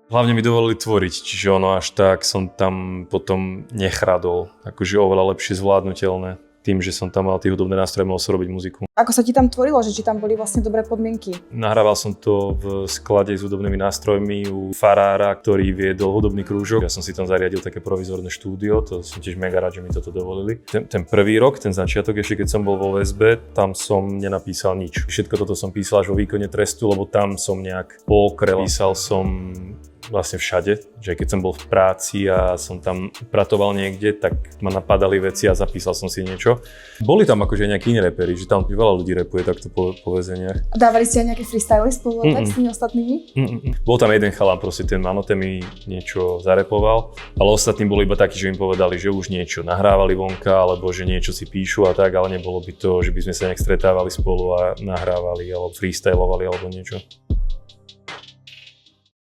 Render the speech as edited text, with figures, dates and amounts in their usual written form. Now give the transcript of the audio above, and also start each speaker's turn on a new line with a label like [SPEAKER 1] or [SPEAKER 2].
[SPEAKER 1] Hlavne mi dovolili tvoriť, čiže ono až tak som tam potom nechradol, akože oveľa lepšie zvládnutelné. Tým, že som tam mal tie hudobné nástroje, mohol sa robiť muziku.
[SPEAKER 2] Ako sa ti tam tvorilo, že či tam boli vlastne dobré podmienky?
[SPEAKER 1] Nahrával som to v sklade s hudobnými nástrojmi u farára, ktorý viedol hudobný krúžok. Ja som si tam zariadil také provizorné štúdio, to som tiež mega rád, že mi toto dovolili. Ten prvý rok, ten začiatok, ešte keď som bol vo väzbe, tam som nenapísal nič. Všetko toto som písal až vo výkone trestu, lebo tam som nejak pokrel. Písal som vlastne všade, že keď som bol v práci a som tam upratoval niekde, tak ma napadali veci a zapísal som si niečo. Boli tam akože nejakí iní reperi, že tam veľa ľudí repuje takto po väzeniach.
[SPEAKER 2] A dávali ste aj nejaké freestyly spolu s tými ostatnými?
[SPEAKER 1] Bol tam jeden chalán, proste ten Manote mi niečo zarepoval, ale ostatní boli iba takí, že im povedali, že už niečo nahrávali vonka, alebo že niečo si píšu a tak, ale nebolo by to, že by sme sa nejak stretávali spolu a nahrávali, alebo freestylovali, alebo niečo.